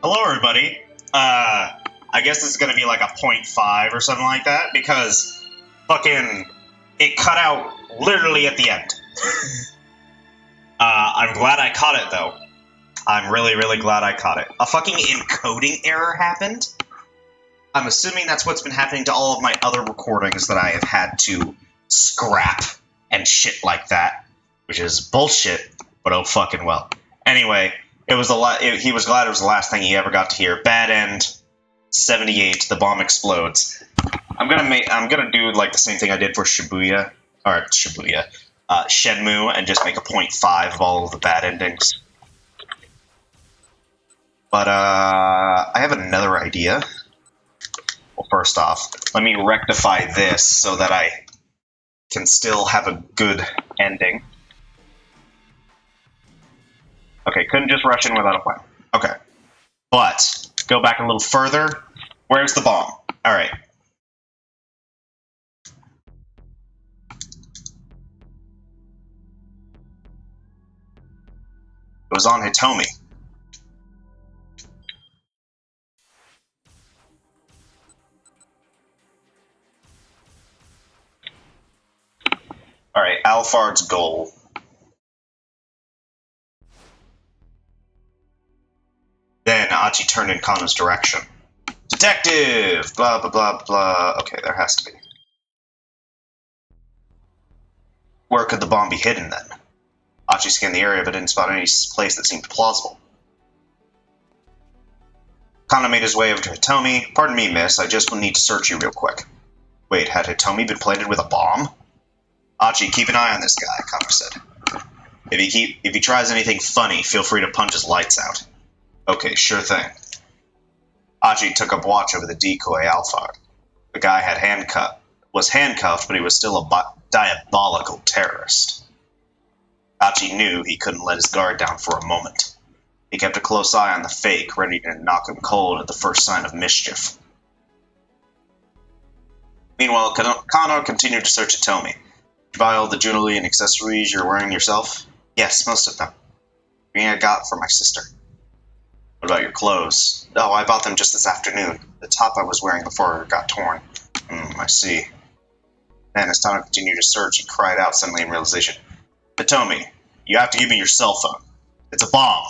Hello, everybody. I guess this is gonna be like a 0.5 or something like that because fucking it cut out literally at the end. I'm glad I caught it though. I'm really, really glad I caught it. A fucking encoding error happened. I'm assuming that's what's been happening to all of my other recordings that I have had to scrap and shit like that, which is bullshit, but oh fucking well. Anyway, it was he was glad it was the last thing he ever got to hear. Bad end, 78. The bomb explodes. I'm gonna do like the same thing I did for Shenmue, and just make a 0.5 of all of the bad endings. But I have another idea. Well, first off, let me rectify this so that I can still have a good ending. Okay, couldn't just rush in without a plan. Okay. But, go back a little further. Where's the bomb? Alright. It was on Hitomi. Alright, Alphard's goal. Then Achi turned in Kano's direction. Detective! Blah, blah, blah, blah. Okay, there has to be. Where could the bomb be hidden, then? Achi scanned the area, but didn't spot any place that seemed plausible. Kano made his way over to Hitomi. Pardon me, miss, I just need to search you real quick. Wait, had Hitomi been planted with a bomb? Achi, keep an eye on this guy, Kano said. If he tries anything funny, feel free to punch his lights out. Okay, sure thing. Achi took up watch over the decoy Alphard. The guy was handcuffed, but he was still a diabolical terrorist. Achi knew he couldn't let his guard down for a moment. He kept a close eye on the fake, ready to knock him cold at the first sign of mischief. Meanwhile, Kano continued to search Hitomi. Did you buy all the jewelry and accessories you're wearing yourself? Yes, most of them. I got for my sister. What about your clothes? Oh, I bought them just this afternoon. The top I was wearing before it got torn. I see. Then, as Kano continued to search, he cried out suddenly in realization. Hitomi, you have to give me your cell phone. It's a bomb.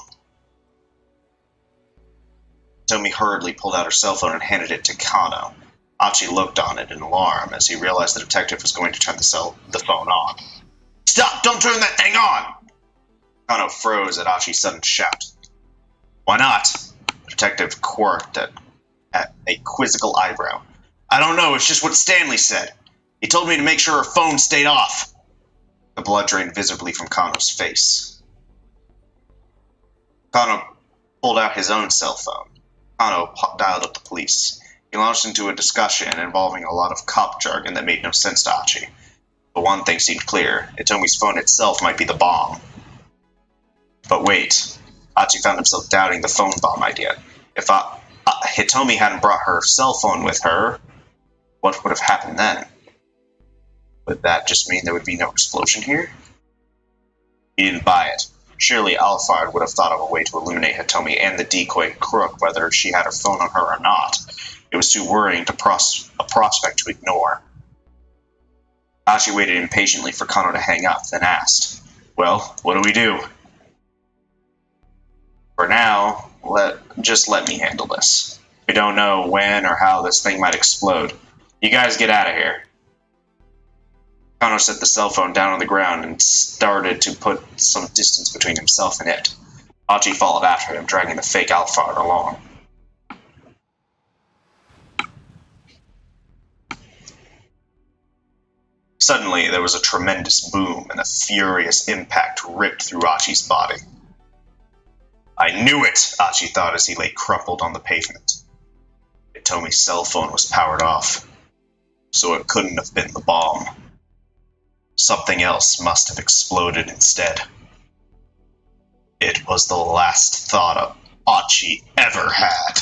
Hitomi hurriedly pulled out her cell phone and handed it to Kano. Achi looked on it in alarm as he realized the detective was going to turn the phone on. Stop! Don't turn that thing on! Kano froze at Achi's sudden shout. Why not? The detective quirked at a quizzical eyebrow. I don't know, it's just what Stanley said. He told me to make sure her phone stayed off. The blood drained visibly from Kano's face. Kano pulled out his own cell phone. Kano dialed up the police. He launched into a discussion involving a lot of cop jargon that made no sense to Achi. But one thing seemed clear. Hitomi's phone itself might be the bomb. But wait. Achi found himself doubting the phone bomb idea. If Hitomi hadn't brought her cell phone with her, what would have happened then? Would that just mean there would be no explosion here? He didn't buy it. Surely Alphard would have thought of a way to eliminate Hitomi and the decoy crook, whether she had her phone on her or not. It was too worrying a prospect to ignore. Achi waited impatiently for Kano to hang up, then asked, Well, what do we do? For now, just let me handle this. We don't know when or how this thing might explode. You guys get out of here. Kano set the cell phone down on the ground and started to put some distance between himself and it. Achi followed after him, dragging the fake Alphard along. Suddenly, there was a tremendous boom, and a furious impact ripped through Achi's body. I knew it, Achi thought as he lay crumpled on the pavement. Hitomi's cell phone was powered off, so it couldn't have been the bomb. Something else must have exploded instead. It was the last thought Achi ever had.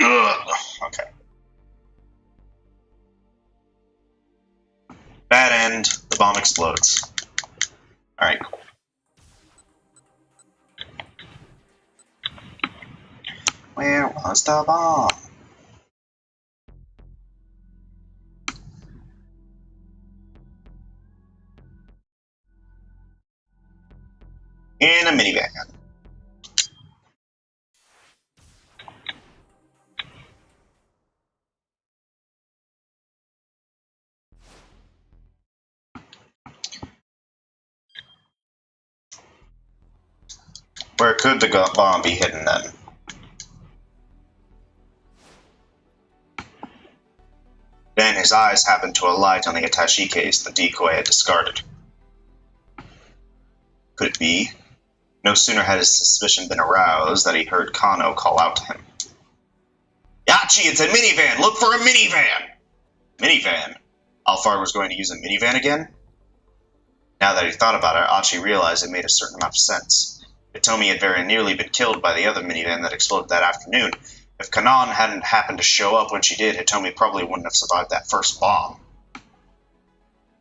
Okay. Bad end, the bomb explodes. Alright, cool. Where was the bomb? In a minivan. Where could the bomb be hidden then? Then his eyes happened to alight on the attaché case the decoy had discarded. Could it be? No sooner had his suspicion been aroused than he heard Kano call out to him. Yachi, it's a minivan! Look for a minivan! Minivan? Alphard was going to use a minivan again? Now that he thought about it, Achi realized it made a certain amount of sense. Hitomi had very nearly been killed by the other minivan that exploded that afternoon. If Kanan hadn't happened to show up when she did, Hitomi probably wouldn't have survived that first bomb.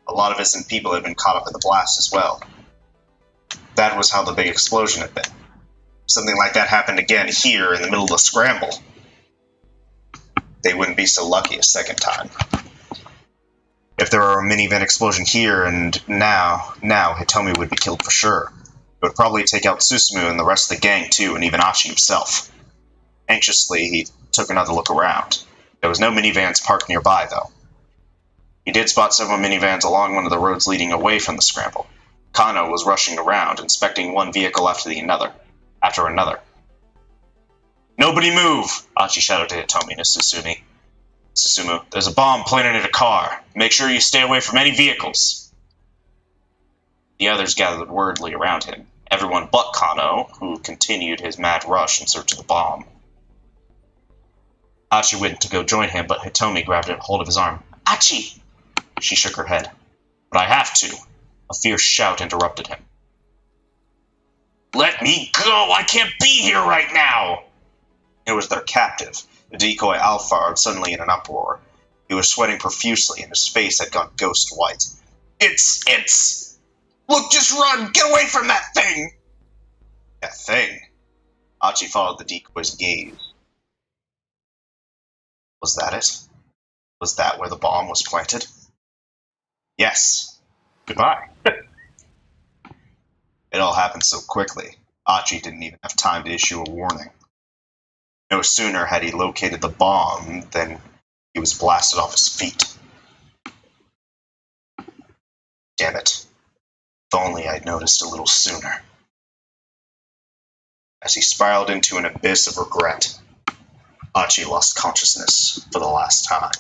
A lot of innocent people had been caught up in the blast as well. That was how the big explosion had been. Something like that happened again here in the middle of the Scramble. They wouldn't be so lucky a second time. If there were a minivan explosion here and now Hitomi would be killed for sure. It would probably take out Susumu and the rest of the gang too, and even Achi himself. Anxiously, he took another look around. There was no minivans parked nearby, though. He did spot several minivans along one of the roads leading away from the Scramble. Kano was rushing around, inspecting one vehicle after another. Nobody move! Achi shouted to Hitomi and Susumu, there's a bomb planted in a car. Make sure you stay away from any vehicles. The others gathered wordly around him, everyone but Kano, who continued his mad rush in search of the bomb. Achi went to go join him, but Hitomi grabbed hold of his arm. Achi! She shook her head. But I have to. A fierce shout interrupted him. Let me go! I can't be here right now! It was their captive, the decoy Alphard, suddenly in an uproar. He was sweating profusely, and his face had gone ghost white. It's... Look, just run! Get away from that thing! That thing? Achi followed the decoy's gaze. Was that it? Was that where the bomb was planted? Yes. Goodbye. It all happened so quickly, Achi didn't even have time to issue a warning. No sooner had he located the bomb than he was blasted off his feet. Damn it. If only I'd noticed a little sooner. As he spiraled into an abyss of regret, Achi lost consciousness for the last time.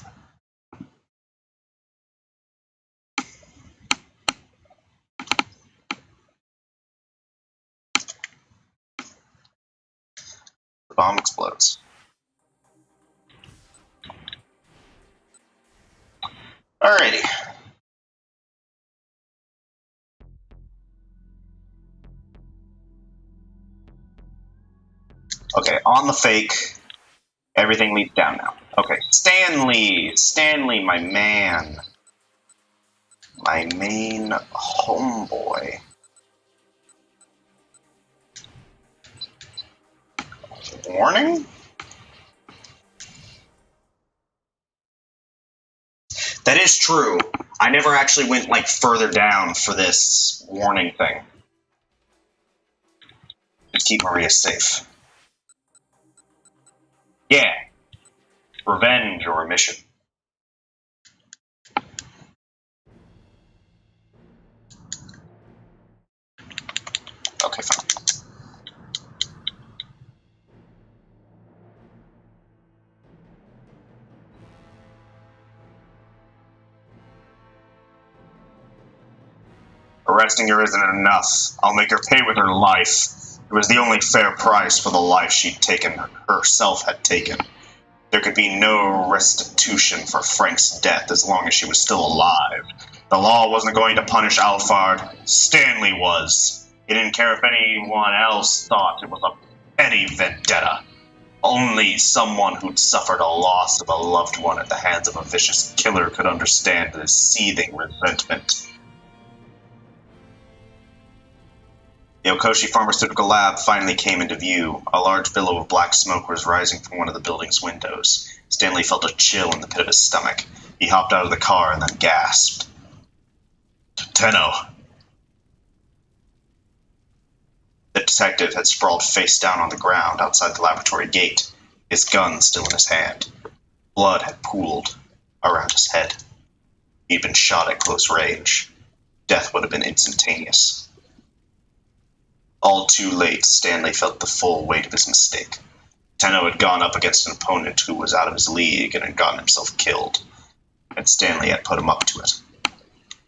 The bomb explodes. Alrighty. Okay, on the fake. Everything leads down now. Okay, Stanley, my man. My main homeboy. Warning? That is true. I never actually went, further down for this warning thing. Just keep Maria safe. Yeah. Revenge or a mission. Okay, fine. Arresting her isn't enough. I'll make her pay with her life. It was the only fair price for the life herself had taken. There could be no restitution for Frank's death as long as she was still alive. The law wasn't going to punish Alphard. Stanley was. He didn't care if anyone else thought it was a petty vendetta. Only someone who'd suffered a loss of a loved one at the hands of a vicious killer could understand this seething resentment. The Okoshi Pharmaceutical Lab finally came into view. A large billow of black smoke was rising from one of the building's windows. Stanley felt a chill in the pit of his stomach. He hopped out of the car and then gasped. Tenno. The detective had sprawled face down on the ground outside the laboratory gate, his gun still in his hand. Blood had pooled around his head. He'd been shot at close range. Death would have been instantaneous. All too late, Stanley felt the full weight of his mistake. Tenno had gone up against an opponent who was out of his league and had gotten himself killed, and Stanley had put him up to it.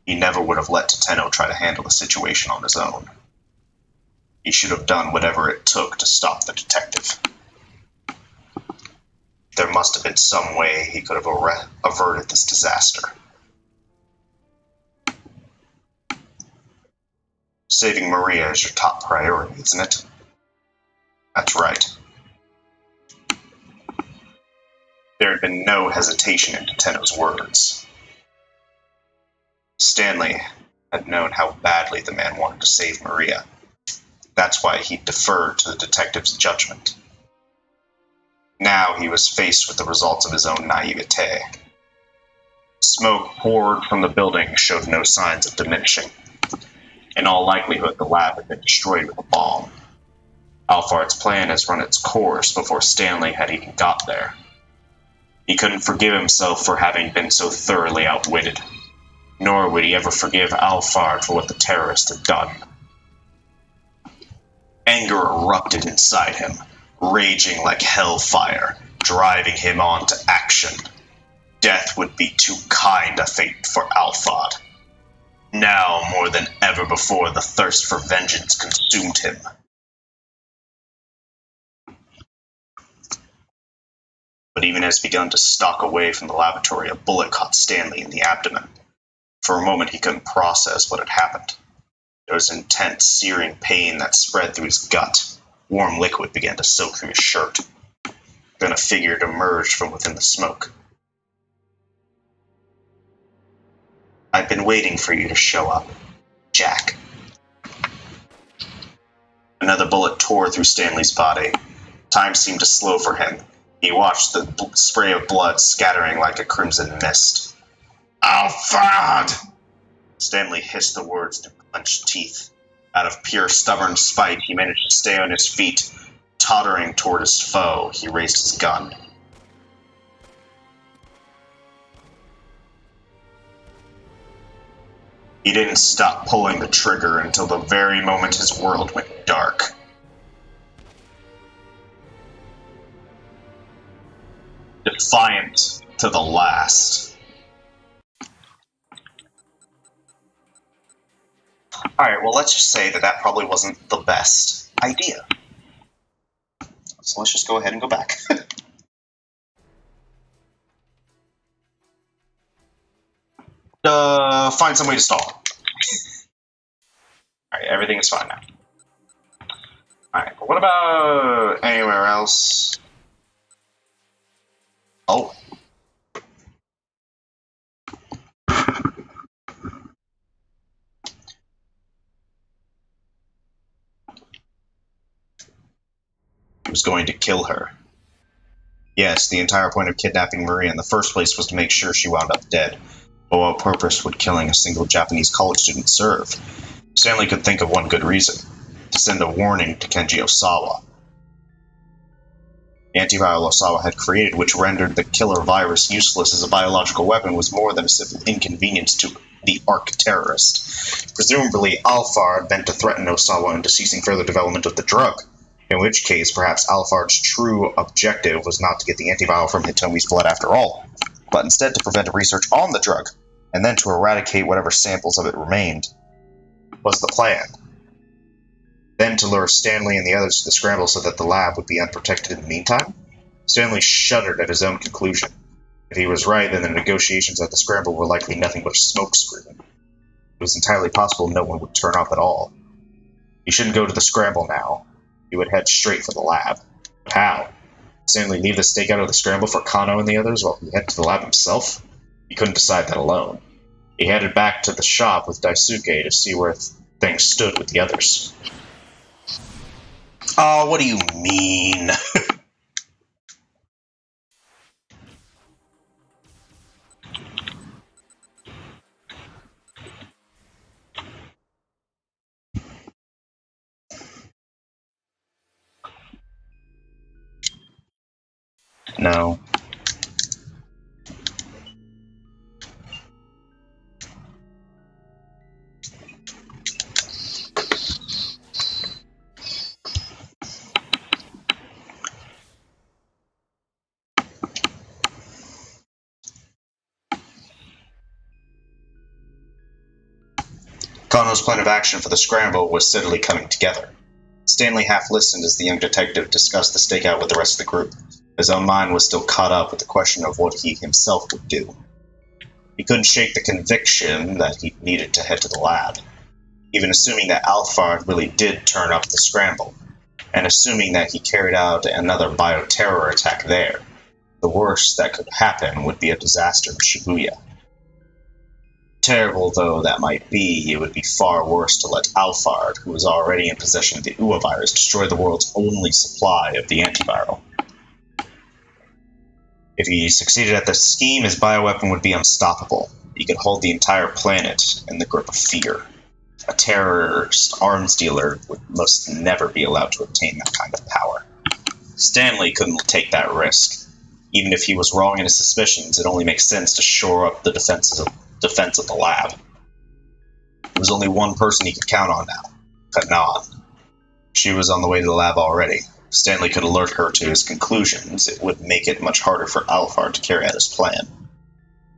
He never would have let Tenno try to handle the situation on his own. He should have done whatever it took to stop the detective. There must have been some way he could have averted this disaster. Saving Maria is your top priority, isn't it? That's right. There had been no hesitation in Tenno's words. Stanley had known how badly the man wanted to save Maria. That's why he deferred to the detective's judgment. Now he was faced with the results of his own naivete. Smoke poured from the building showed no signs of diminishing. In all likelihood, the lab had been destroyed with a bomb. Alphard's plan has run its course before Stanley had even got there. He couldn't forgive himself for having been so thoroughly outwitted, nor would he ever forgive Alphard for what the terrorist had done. Anger erupted inside him, raging like hellfire, driving him on to action. Death would be too kind a fate for Alphard. Now, more than ever before, the thirst for vengeance consumed him. But even as he begun to stalk away from the laboratory, a bullet caught Stanley in the abdomen. For a moment, he couldn't process what had happened. There was intense, searing pain that spread through his gut. Warm liquid began to soak through his shirt. Then a figure emerged from within the smoke. I've been waiting for you to show up, Jack. Another bullet tore through Stanley's body. Time seemed to slow for him. He watched the spray of blood scattering like a crimson mist. Alphard! Stanley hissed the words through clenched teeth. Out of pure stubborn spite, he managed to stay on his feet. Tottering toward his foe, he raised his gun. He didn't stop pulling the trigger until the very moment his world went dark. Defiant to the last. Alright, well, let's just say that probably wasn't the best idea. So let's just go ahead and go back. Find some way to stall. Alright, everything is fine now. Alright, but what about anywhere else? Oh. He was going to kill her. Yes, the entire point of kidnapping Maria in the first place was to make sure she wound up dead. But what purpose would killing a single Japanese college student serve? Stanley could think of one good reason: to send a warning to Kenji Osawa. The antiviral Osawa had created, which rendered the killer virus useless as a biological weapon, was more than a simple inconvenience to the ARC terrorist. Presumably, Alphard meant to threaten Osawa into ceasing further development of the drug, in which case perhaps Alphard's true objective was not to get the antiviral from Hitomi's blood after all, but instead to prevent research on the drug, and then to eradicate whatever samples of it remained, was the plan. Then to lure Stanley and the others to the Scramble so that the lab would be unprotected in the meantime? Stanley shuddered at his own conclusion. If he was right, then the negotiations at the Scramble were likely nothing but a smokescreen. It was entirely possible no one would turn up at all. He shouldn't go to the Scramble now. He would head straight for the lab. But how? Stanley leave the stakeout of the Scramble for Kano and the others while he headed to the lab himself? He couldn't decide that alone. He headed back to the shop with Daisuke to see where things stood with the others. Oh, what do you mean? No. Kano's plan of action for the scramble was steadily coming together. Stanley half listened as the young detective discussed the stakeout with the rest of the group. His own mind was still caught up with the question of what he himself would do. He couldn't shake the conviction that he needed to head to the lab, even assuming that Alphard really did turn up the scramble, and assuming that he carried out another bioterror attack there. The worst that could happen would be a disaster in Shibuya. Terrible though that might be, it would be far worse to let Alphard, who was already in possession of the UA virus, destroy the world's only supply of the antiviral. If he succeeded at this scheme, his bioweapon would be unstoppable. He could hold the entire planet in the grip of fear. A terrorist arms dealer would most never be allowed to obtain that kind of power. Stanley couldn't take that risk. Even if he was wrong in his suspicions, it only makes sense to shore up the defense of the lab. There was only one person he could count on now, Kanan. She was on the way to the lab already. If Stanley could alert her to his conclusions, it would make it much harder for Alphard to carry out his plan.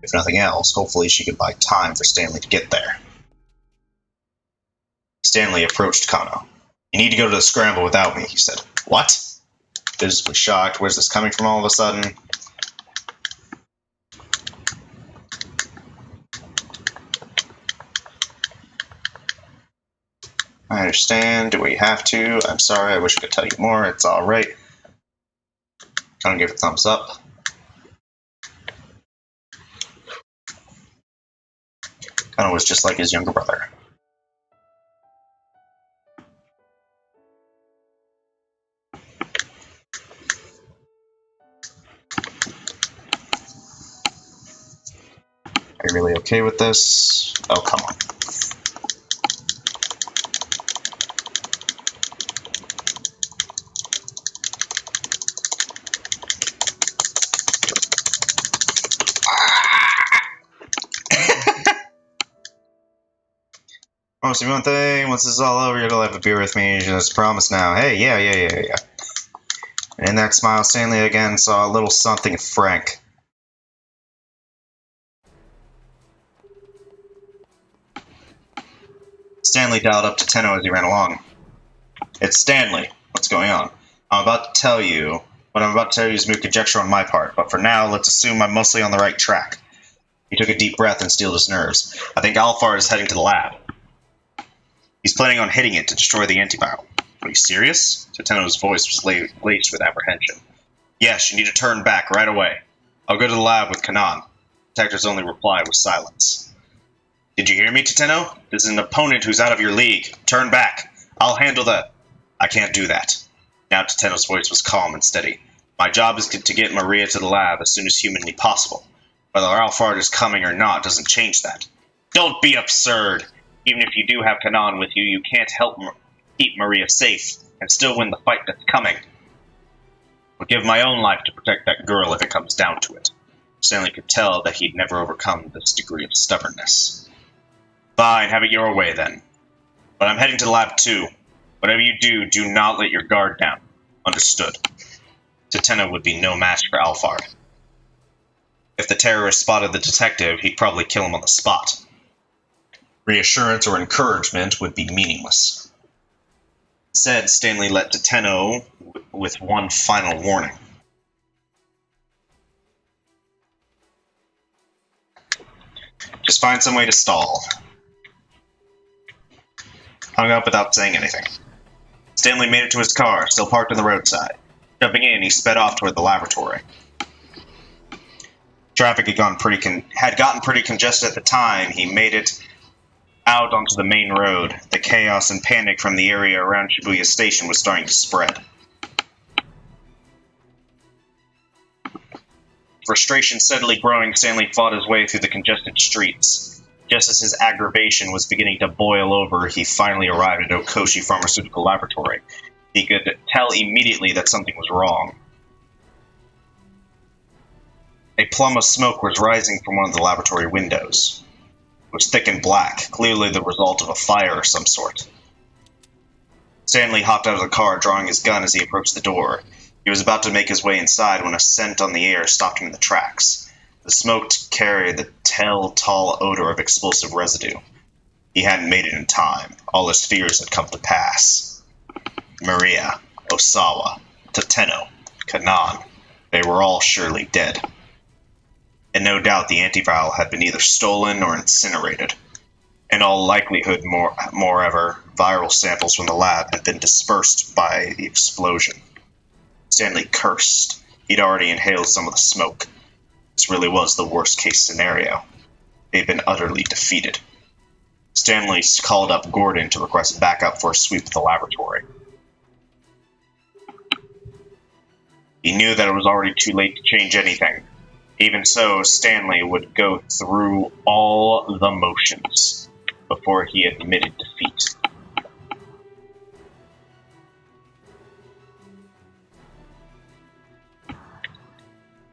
If nothing else, hopefully she could buy time for Stanley to get there. Stanley approached Kano. "You need to go to the scramble without me," he said. "What?" Visibly shocked. "Where's this coming from all of a sudden?" "I understand. Do we have to? I'm sorry. I wish I could tell you more. It's all right." Kano gave a thumbs up. Kano was just like his younger brother. Are you really okay with this? Oh, come on. Oh, see one thing, once this is all over, you'll have a beer with me. Just promise now. Hey, yeah. And in that smile, Stanley again saw a little something of Frank. Stanley dialed up to Tenno as he ran along. "It's Stanley. What's going on? What I'm about to tell you is mere conjecture on my part, but for now, let's assume I'm mostly on the right track." He took a deep breath and steeled his nerves. "I think Alphard is heading to the lab. He's planning on hitting it to destroy the antiviral." "Are you serious?" Tenno's voice was laced with apprehension. "Yes, you need to turn back right away. I'll go to the lab with Kanan." The detective's only reply was silence. "Did you hear me, Tenno? This is an opponent who's out of your league. Turn back. I'll handle the—" "I can't do that." Now Tenno's voice was calm and steady. "My job is to get Maria to the lab as soon as humanly possible. Whether Alphard is coming or not doesn't change that." "Don't be absurd. Even if you do have Kanan with you, you can't help keep Maria safe and still win the fight that's coming. I'll give my own life to protect that girl if it comes down to it." Stanley could tell that he'd never overcome this degree of stubbornness. "Fine, have it your way then. But I'm heading to the lab too. Whatever you do, do not let your guard down. Understood." Tenno would be no match for Alphard. If the terrorist spotted the detective, he'd probably kill him on the spot. Reassurance or encouragement would be meaningless. Instead, Stanley let Tenno with one final warning. "Just find some way to stall." Hung up without saying anything. Stanley made it to his car, still parked on the roadside. Jumping in, he sped off toward the laboratory. Traffic had gotten pretty congested at the time he made it, Out onto the main road, the chaos and panic from the area around Shibuya Station was starting to spread. Frustration steadily growing, Stanley fought his way through the congested streets. Just as his aggravation was beginning to boil over, he finally arrived at Okoshi Pharmaceutical Laboratory. He could tell immediately that something was wrong. A plume of smoke was rising from one of the laboratory windows. It was thick and black, clearly the result of a fire of some sort. Stanley hopped out of the car, drawing his gun as he approached the door. He was about to make his way inside when a scent on the air stopped him in the tracks. The smoke carried the tall odor of explosive residue. He hadn't made it in time. All his fears had come to pass. Maria, Osawa, Tateno, Kanan, they were all surely dead. And no doubt the antiviral had been either stolen or incinerated. In all likelihood, moreover, viral samples from the lab had been dispersed by the explosion. Stanley cursed. He'd already inhaled some of the smoke. This really was the worst-case scenario. They'd been utterly defeated. Stanley called up Gordon to request backup for a sweep of the laboratory. He knew that it was already too late to change anything. Even so, Stanley would go through all the motions before he admitted defeat.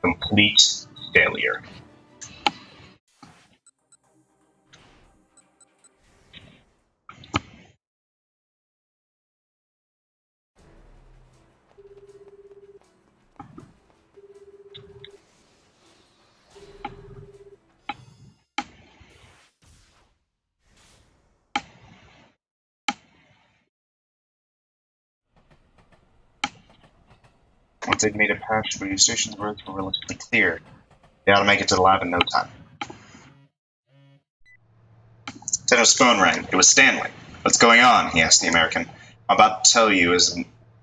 Complete failure. Once they'd made it past Shibuya Station, the roads were relatively clear. They ought to make it to the lab in no time. Teno's phone rang. It was Stanley. What's going on? He asked the American. I'm about to tell you is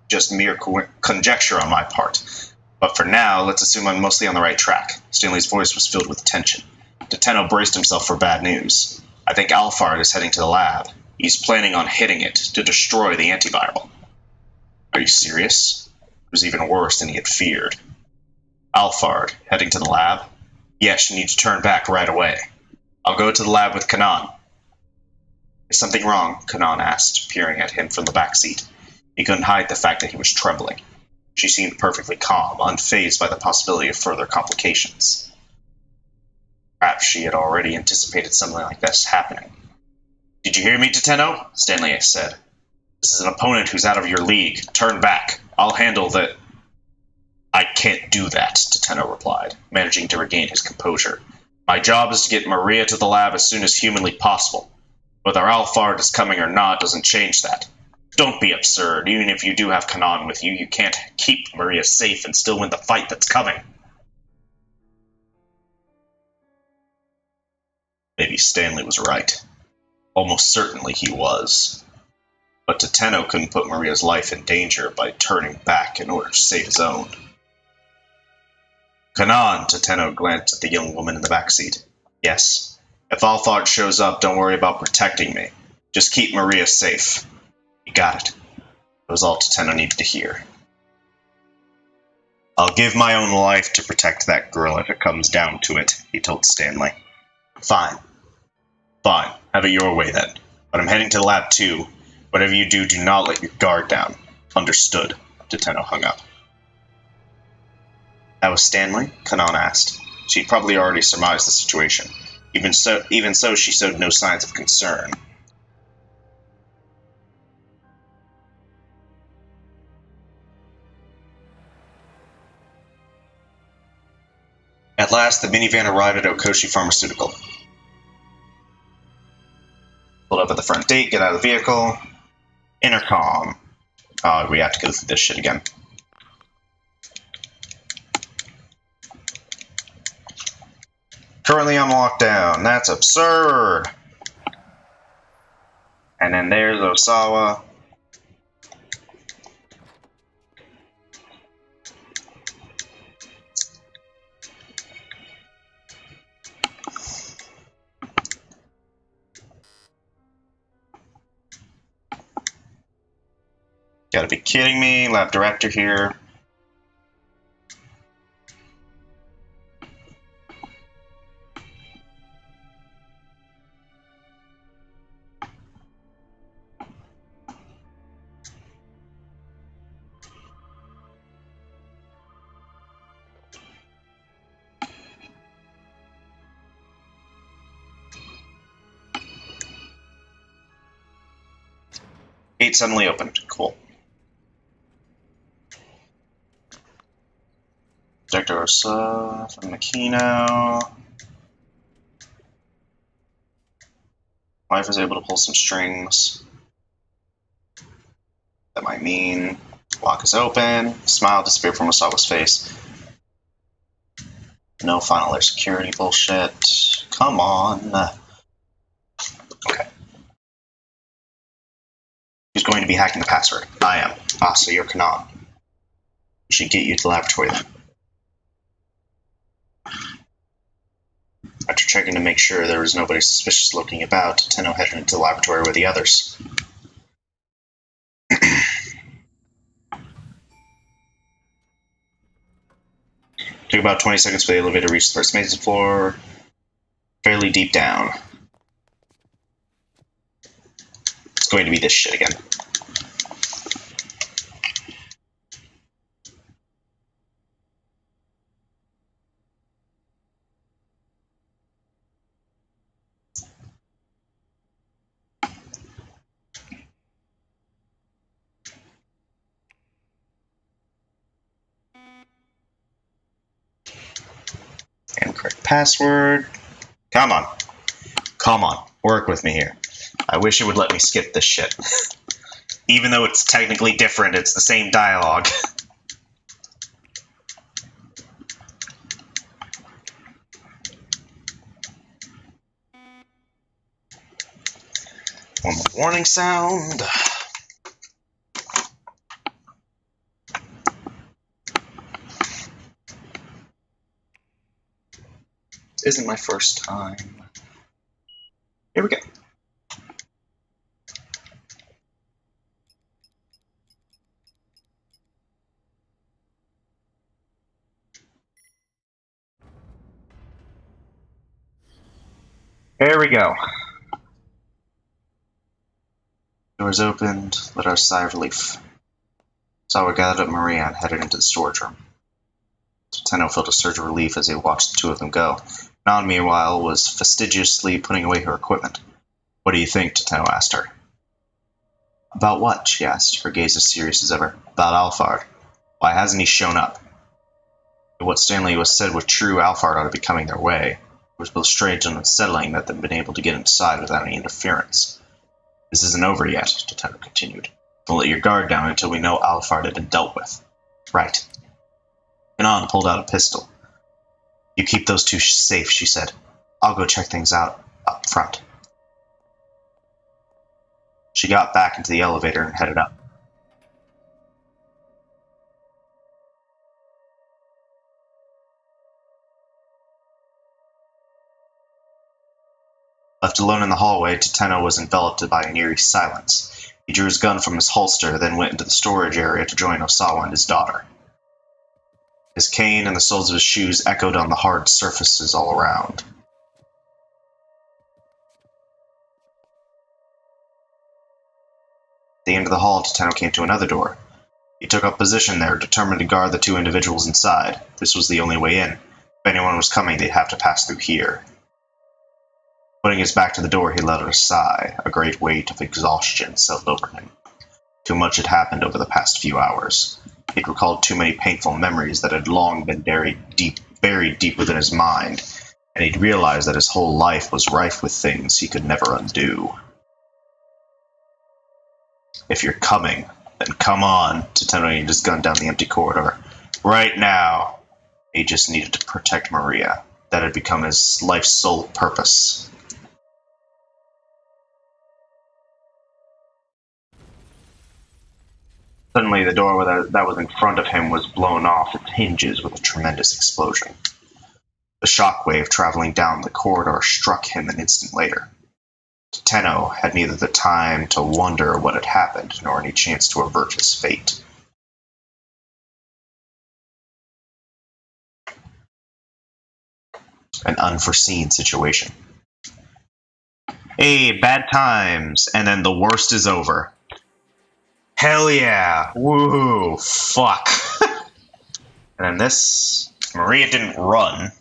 just mere conjecture on my part. But for now, let's assume I'm mostly on the right track. Stanley's voice was filled with tension. Tenno braced himself for bad news. I think Alphard is heading to the lab. He's planning on hitting it to destroy the antiviral. Are you serious? It was even worse than he had feared. Alphard, heading to the lab? Yes, you need to turn back right away. I'll go to the lab with Kanan. Is something wrong? Kanan asked, peering at him from the back seat. He couldn't hide the fact that he was trembling. She seemed perfectly calm, unfazed by the possibility of further complications. Perhaps she had already anticipated something like this happening. Did you hear me, Tateno? Stanley said. This is an opponent who's out of your league. Turn back. I'll handle the... I can't do that, Tateno replied, managing to regain his composure. My job is to get Maria to the lab as soon as humanly possible. Whether Alphard is coming or not doesn't change that. Don't be absurd. Even if you do have Kanan with you, you can't keep Maria safe and still win the fight that's coming. Maybe Stanley was right. Almost certainly he was. But Tateno couldn't put Maria's life in danger by turning back in order to save his own. Kanan, Tateno glanced at the young woman in the back seat. Yes. If Alphard shows up, don't worry about protecting me. Just keep Maria safe. You got it. That was all Tateno needed to hear. I'll give my own life to protect that girl if it comes down to it, he told Stanley. Fine. Fine. Have it your way then. But I'm heading to the lab too. Whatever you do, do not let your guard down. Understood. Tateno hung up. That was Stanley? Kanan asked. She'd probably already surmised the situation. Even so, she showed no signs of concern. At last, the minivan arrived at Okoshi Pharmaceutical. Pulled up at the front gate, get out of the vehicle. Intercom. Oh, we have to go through this shit again. Currently on lockdown. That's absurd. And then there's Osawa. Gotta be kidding me, lab director here. Gate suddenly opened. Cool. Projector Ursa from Makino. Wife is able to pull some strings. That might mean lock is open. Smile disappeared from Wasawa's face. No final layer security bullshit. Come on. Okay. Who's going to be hacking the password? I am. Ah, so you're Kanan. We should get you to the laboratory then. After checking to make sure there was nobody suspicious lurking about, Tenno headed into the laboratory with the others. Took about 20 seconds for the elevator to reach the first maintenance floor. Fairly deep down. It's going to be this shit again. Incorrect password. Come on. Come on. Work with me here. I wish it would let me skip this shit. Even though it's technically different, it's the same dialogue. One more warning sound. This isn't my first time. Here we go. There we go. Doors opened, let out a sigh of relief. Sawa gathered up Maria and headed into the storage room. Tenno felt a surge of relief as he watched the two of them go. Nan, meanwhile, was fastidiously putting away her equipment. What do you think? Tenno asked her. About what? She asked, her gaze as serious as ever. About Alphard. Why hasn't he shown up? If what Stanley was said was true, Alphard ought to be coming their way. It was both strange and unsettling that they'd been able to get inside without any interference. This isn't over yet, Tenno continued. Don't let your guard down until we know Alphard had been dealt with. Right. Kanan pulled out a pistol. You keep those two safe, she said. I'll go check things out up front. She got back into the elevator and headed up. Left alone in the hallway, Tenno was enveloped by an eerie silence. He drew his gun from his holster, then went into the storage area to join Osawa and his daughter. His cane and the soles of his shoes echoed on the hard surfaces all around. At the end of the hall, Tenno came to another door. He took up position there, determined to guard the two individuals inside. This was the only way in. If anyone was coming, they'd have to pass through here. Putting his back to the door, he let out a sigh. A great weight of exhaustion settled over him. Too much had happened over the past few hours. He'd recalled too many painful memories that had long been buried deep within his mind, and he'd realized that his whole life was rife with things he could never undo. If you're coming, then come on, Tenno aimed his gun down the empty corridor. Right now. He just needed to protect Maria. That had become his life's sole purpose. Suddenly, the door that was in front of him was blown off its hinges with a tremendous explosion. The shockwave traveling down the corridor struck him an instant later. Tenno had neither the time to wonder what had happened nor any chance to avert his fate. An unforeseen situation. Hey, bad times, and then the worst is over. Hell yeah! Woohoo! Fuck! And then this... Maria didn't run.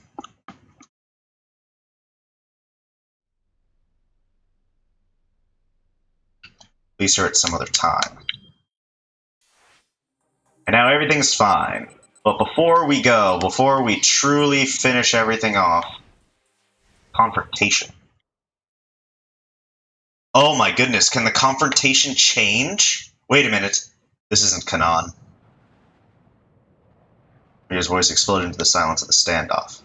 Release her at some other time. And now everything's fine. But before we truly finish everything off, confrontation. Oh my goodness, can the confrontation change? Wait a minute. This isn't Kanan. Maria's voice exploded into the silence of the standoff.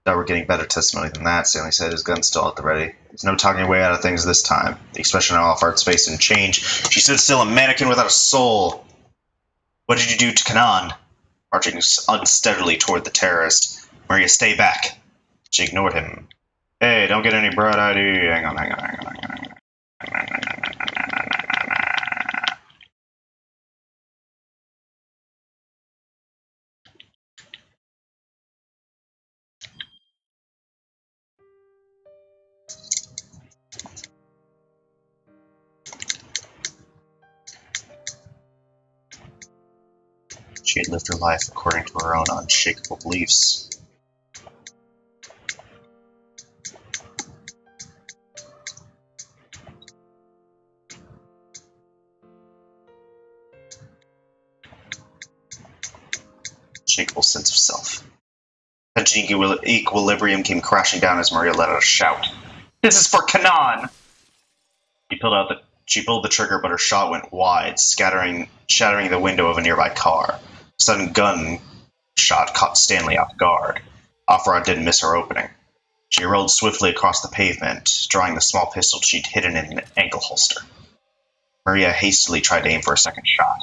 Now we're getting better testimony than that, Stanley said, his gun still at the ready. There's no talking your way out of things this time. The expression on Alfart's face didn't change. She stood still, a mannequin without a soul. What did you do to Kanan? Marching unsteadily toward the terrorist. Maria, stay back. She ignored him. Hey, don't get any bright idea. Hang on. She had lived her life according to her own unshakable beliefs. Unshakable sense of self. Touching equilibrium came crashing down as Maria let out a shout. This is for Kanan! She pulled the trigger, but her shot went wide, shattering the window of a nearby car. A sudden gun shot caught Stanley off guard. Alfarad didn't miss her opening. She rolled swiftly across the pavement, drawing the small pistol she'd hidden in an ankle holster. Maria hastily tried to aim for a second shot.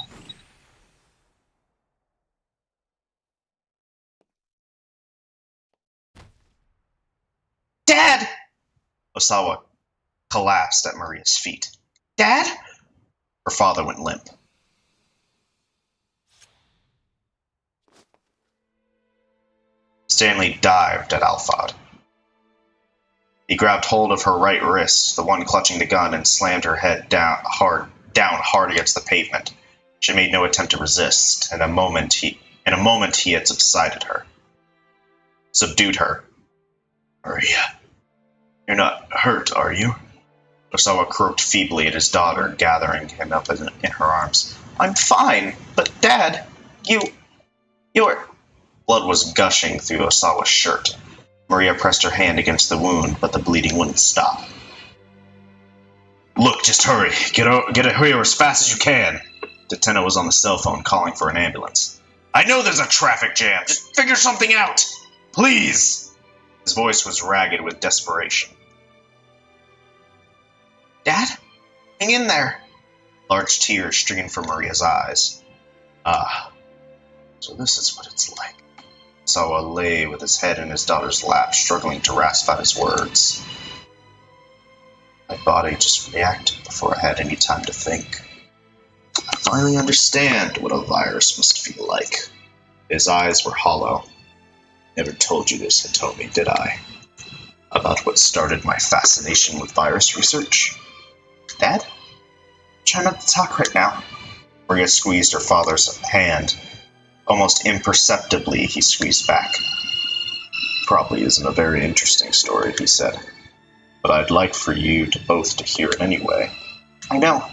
Dad! Osawa collapsed at Maria's feet. Dad? Her father went limp. Stanley dived at Alfarad. He grabbed hold of her right wrist, the one clutching the gun, and slammed her head down hard against the pavement. She made no attempt to resist. In a moment, he had subdued her. Maria, you're not hurt, are you? Osawa croaked feebly at his daughter, gathering him up in her arms. I'm fine, but Dad, you're... Blood was gushing through Osawa's shirt. Maria pressed her hand against the wound, but the bleeding wouldn't stop. Look, just hurry. Get here as fast as you can. Tenno was on the cell phone calling for an ambulance. I know there's a traffic jam. Just figure something out. Please. His voice was ragged with desperation. Dad? Hang in there. Large tears streamed from Maria's eyes. So this is what it's like. Sawa lay with his head in his daughter's lap, struggling to rasp out his words. My body just reacted before I had any time to think. I finally understand what a virus must feel like. His eyes were hollow. Never told you this, Hitomi, did I? About what started my fascination with virus research? Dad? Try not to talk right now. Maria squeezed her father's hand. Almost imperceptibly, he squeezed back. Probably isn't a very interesting story, he said. But I'd like for you both to hear it anyway. I know,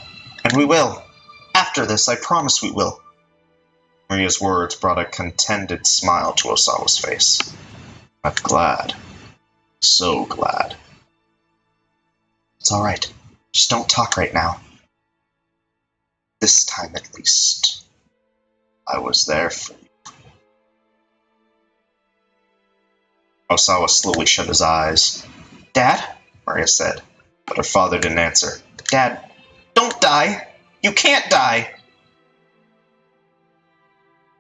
and we will. After this, I promise we will. Maria's words brought a contented smile to Osawa's face. I'm glad. So glad. It's all right. Just don't talk right now. This time, at least, I was there for you. Osawa slowly shut his eyes. Dad? Maria said, but her father didn't answer. Dad, don't die! You can't die!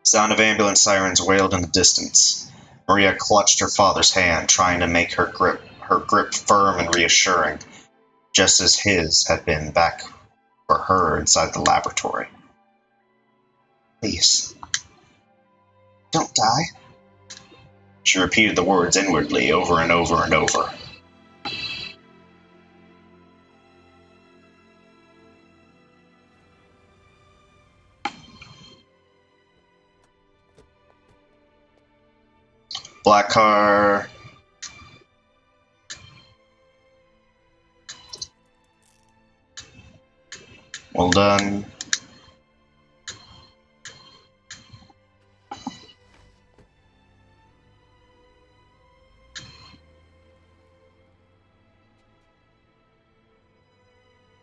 The sound of ambulance sirens wailed in the distance. Maria clutched her father's hand, trying to make her grip firm and reassuring. just as his had been back for her inside the laboratory. Please, don't die. She repeated the words inwardly over and over and over. Black car. Well done.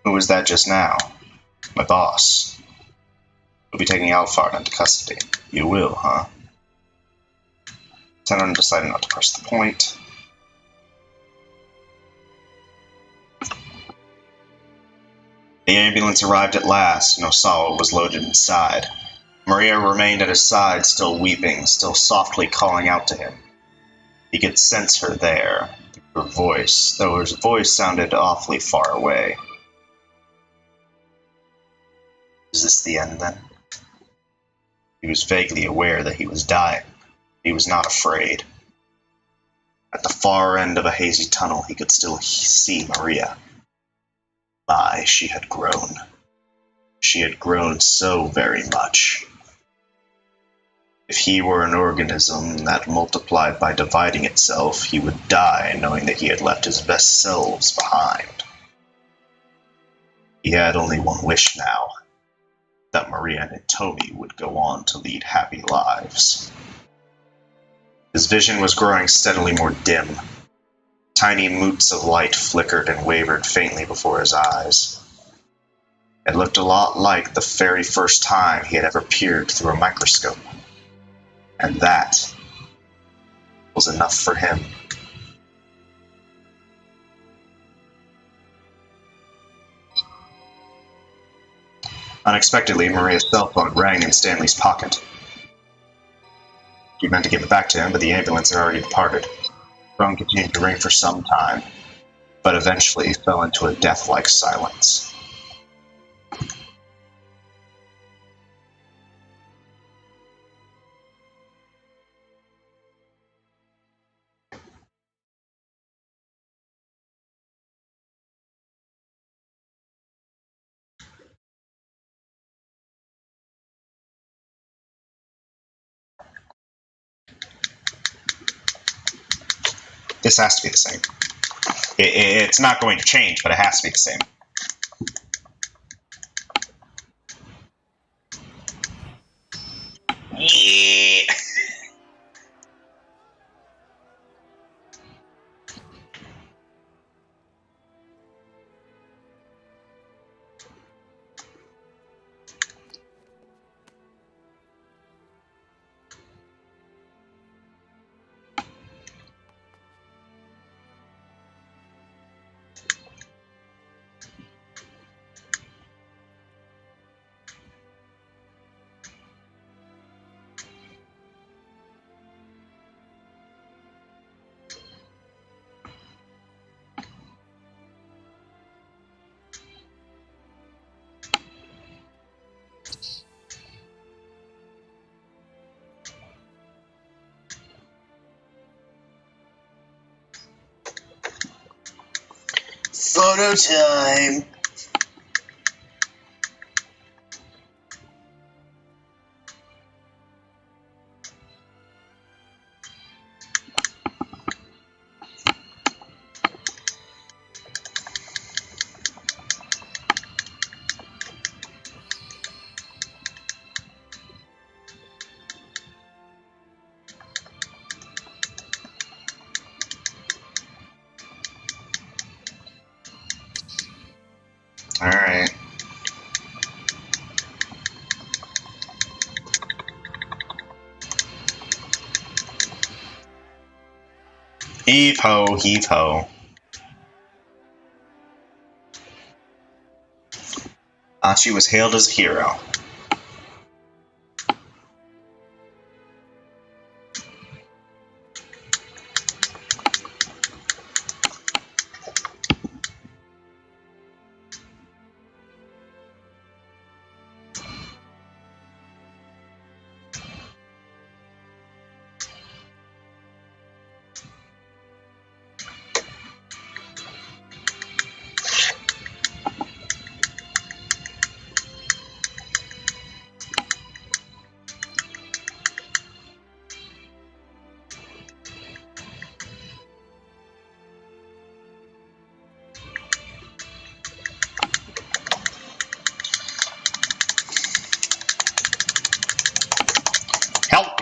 Who was that just now? My boss. You'll be taking Alphard into custody. You will, huh? Tenor decided not to press the point. The ambulance arrived at last, and Osawa was loaded inside. Maria remained at his side, still weeping, still softly calling out to him. He could sense her there, through her voice, though her voice sounded awfully far away. Is this the end, then? He was vaguely aware that he was dying. He was not afraid. At the far end of a hazy tunnel, he could still see Maria. My, she had grown. She had grown so very much. If he were an organism that multiplied by dividing itself, he would die knowing that he had left his best selves behind. He had only one wish now, that Maria and Hitomi would go on to lead happy lives. His vision was growing steadily more dim. Tiny moots of light flickered and wavered faintly before his eyes. It looked a lot like the very first time he had ever peered through a microscope. And that was enough for him. Unexpectedly, Maria's cell phone rang in Stanley's pocket. He meant to give it back to him, but the ambulance had already departed. The phone continued to ring for some time, but eventually fell into a death-like silence. This has to be the same. It's not going to change, but it has to be the same. Yeah. Photo time! Alright. Heave ho, heave ho. Achi was hailed as a hero.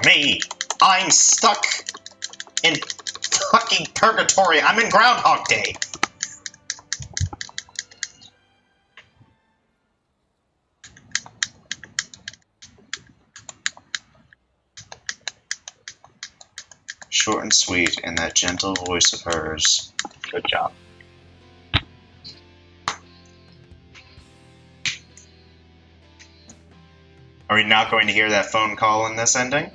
me! I'm stuck in fucking purgatory. I'm in Groundhog Day. Short and sweet, in that gentle voice of hers. Good job. Are we not going to hear that phone call in this ending?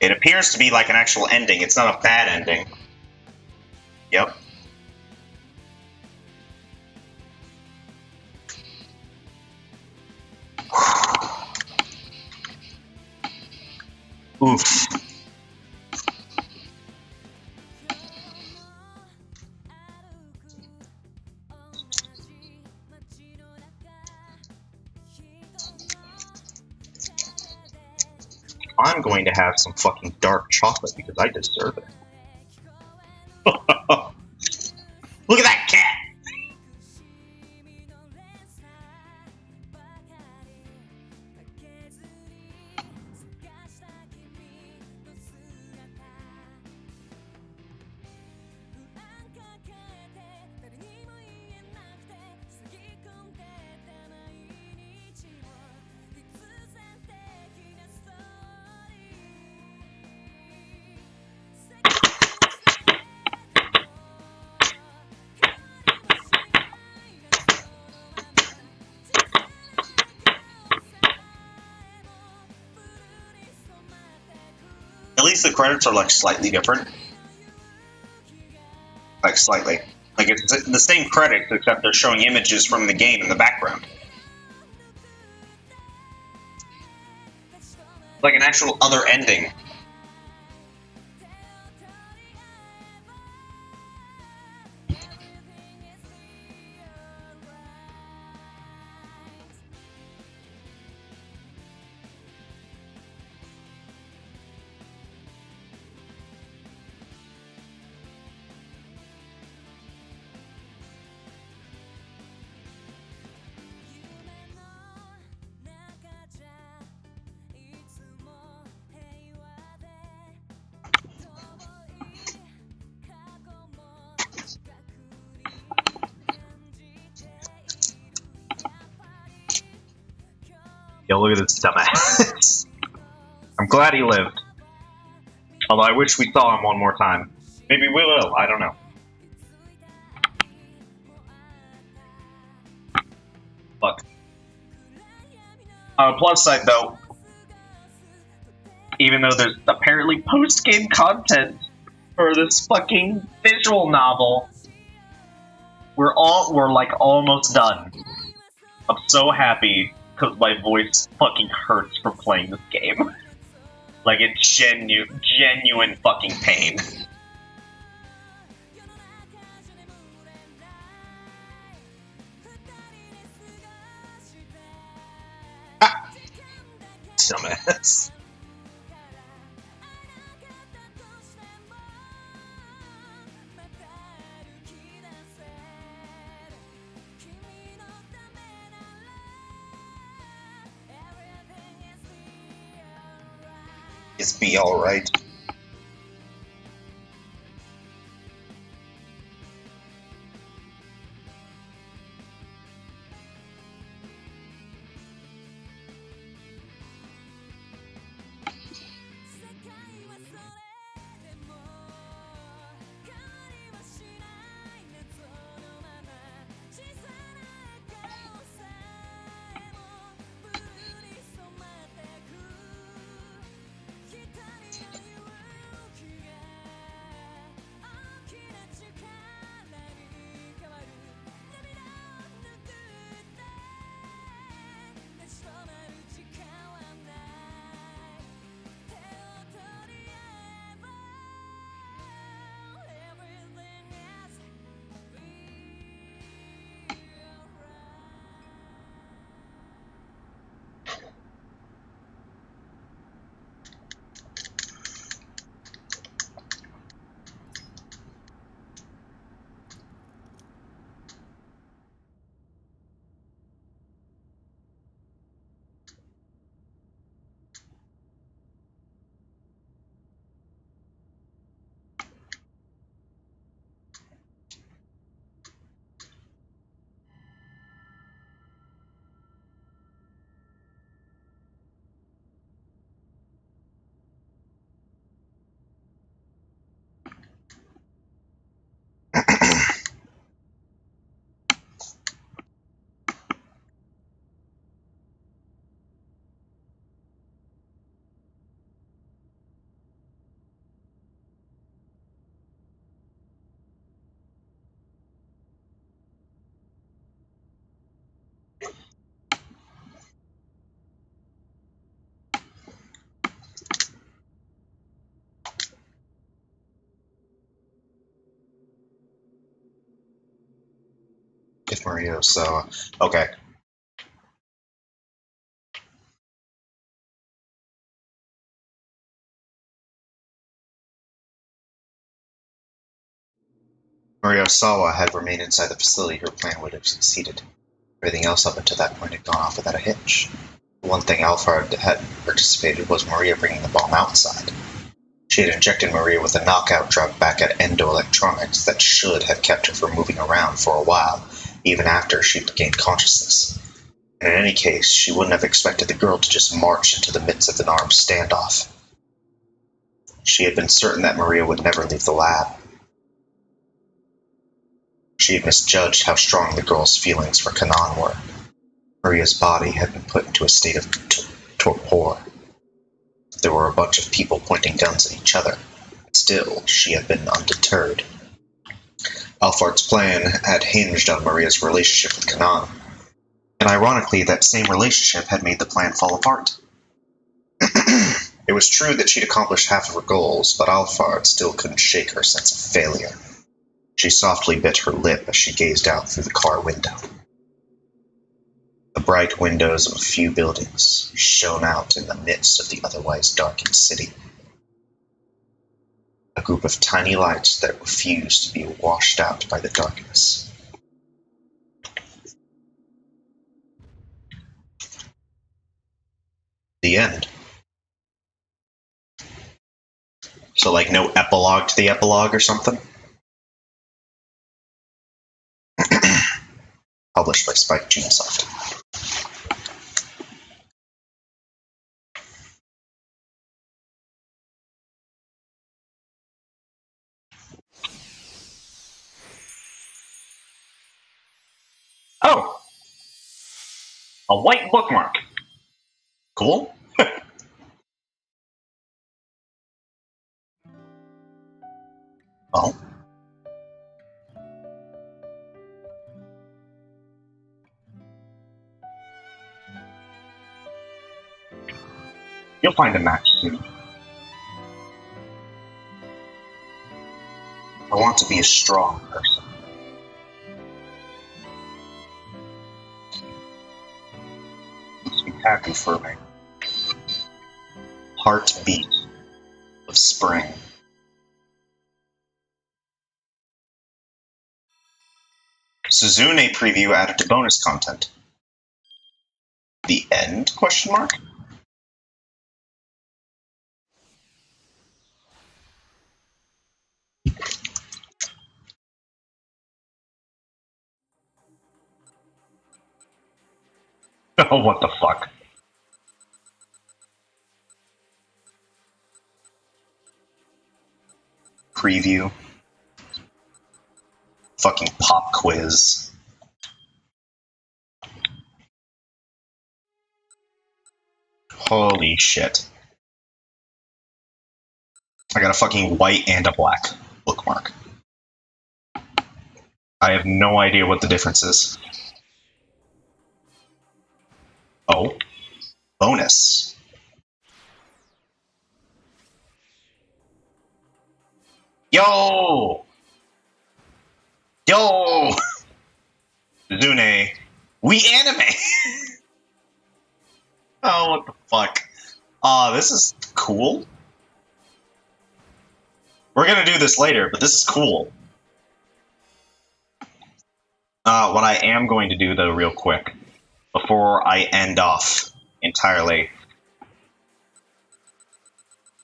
It appears to be like an actual ending. It's not a bad ending. Yep. Oof. I'm going to have some fucking dark chocolate because I deserve it. Look at that cat! At least the credits are, like, slightly different. Like, slightly. Like, it's the same credits, except they're showing images from the game in the background. Like an actual other ending. Yo, look at this dumbass. I'm glad he lived. Although I wish we saw him one more time. Maybe we will, I don't know. Fuck. Plus side though, even though there's apparently post-game content for this fucking visual novel, we're like almost done. I'm so happy because my voice fucking hurts from playing this game. Like, it's genuine fucking pain. Ah! Dumbass. It's be alright. If Maria Osawa... Okay. Maria Osawa had remained inside the facility, her plan would have succeeded. Everything else up until that point had gone off without a hitch. The one thing Alphard had participated was Maria bringing the bomb outside. She had injected Maria with a knockout drug back at Endo Electronics that should have kept her from moving around for a while, even after she'd gained consciousness. And in any case, she wouldn't have expected the girl to just march into the midst of an armed standoff. She had been certain that Maria would never leave the lab. She had misjudged how strong the girl's feelings for Kanan were. Maria's body had been put into a state of torpor. There were a bunch of people pointing guns at each other. Still, she had been undeterred. Alphard's plan had hinged on Maria's relationship with Kanan. And ironically, that same relationship had made the plan fall apart. It was true that she'd accomplished half of her goals, but Alphard still couldn't shake her sense of failure. She softly bit her lip as she gazed out through the car window. The bright windows of a few buildings shone out in the midst of the otherwise darkened city. A group of tiny lights that refused to be washed out by the darkness. The end. So, like, no epilogue to the epilogue or something? Published by Spike Chunsoft. Oh! A white bookmark. Cool. Well. You'll find a match soon. I want to be a strong person. Makes me happy for me. Heartbeat of spring. Suzune preview added to bonus content. The end? Question mark? Oh, what the fuck? Preview. Fucking pop quiz. Holy shit. I got a fucking white and a black bookmark. I have no idea what the difference is. Oh. Bonus. Yo! Yo! Zune. We anime! Oh, what the fuck. This is cool. We're gonna do this later, but this is cool. What I am going to do, though, real quick, before I end off entirely,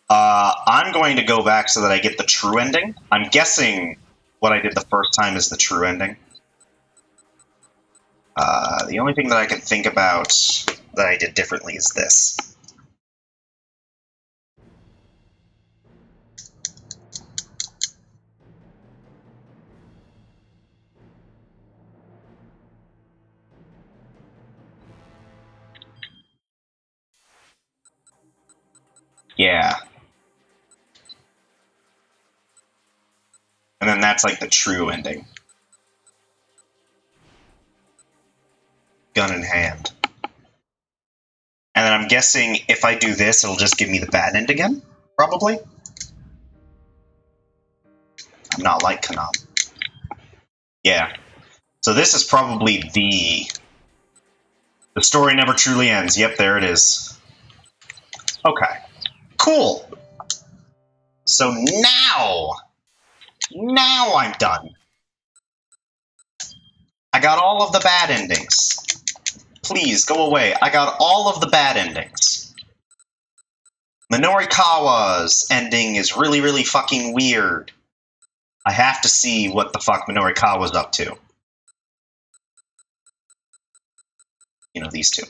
I'm going to go back so that I get the true ending. I'm guessing what I did the first time is the true ending. The only thing that I can think about that I did differently is this. Yeah. And then that's like the true ending. Gun in hand. And then I'm guessing if I do this, it'll just give me the bad end again? Probably? I'm not like Kanan. Yeah. So this is probably the story never truly ends. Yep, there it is. Okay. Cool. So now I'm done. I got all of the bad endings. Please, go away. I got all of the bad endings. Minorikawa's ending is really, really fucking weird. I have to see what the fuck Minorikawa's up to. You know, these two.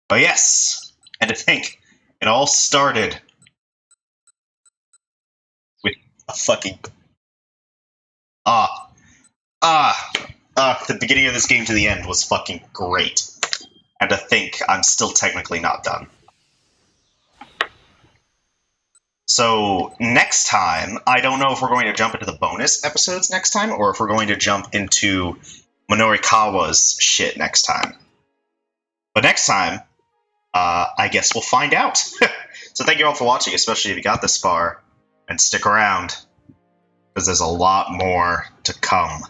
But yes, and to think, it all started with a fucking... the beginning of this game to the end was fucking great. And to think, I'm still technically not done. So, next time, I don't know if we're going to jump into the bonus episodes next time, or if we're going to jump into Minorikawa's shit next time. But next time, I guess we'll find out. So thank you all for watching, especially if you got this far, and stick around, because there's a lot more to come.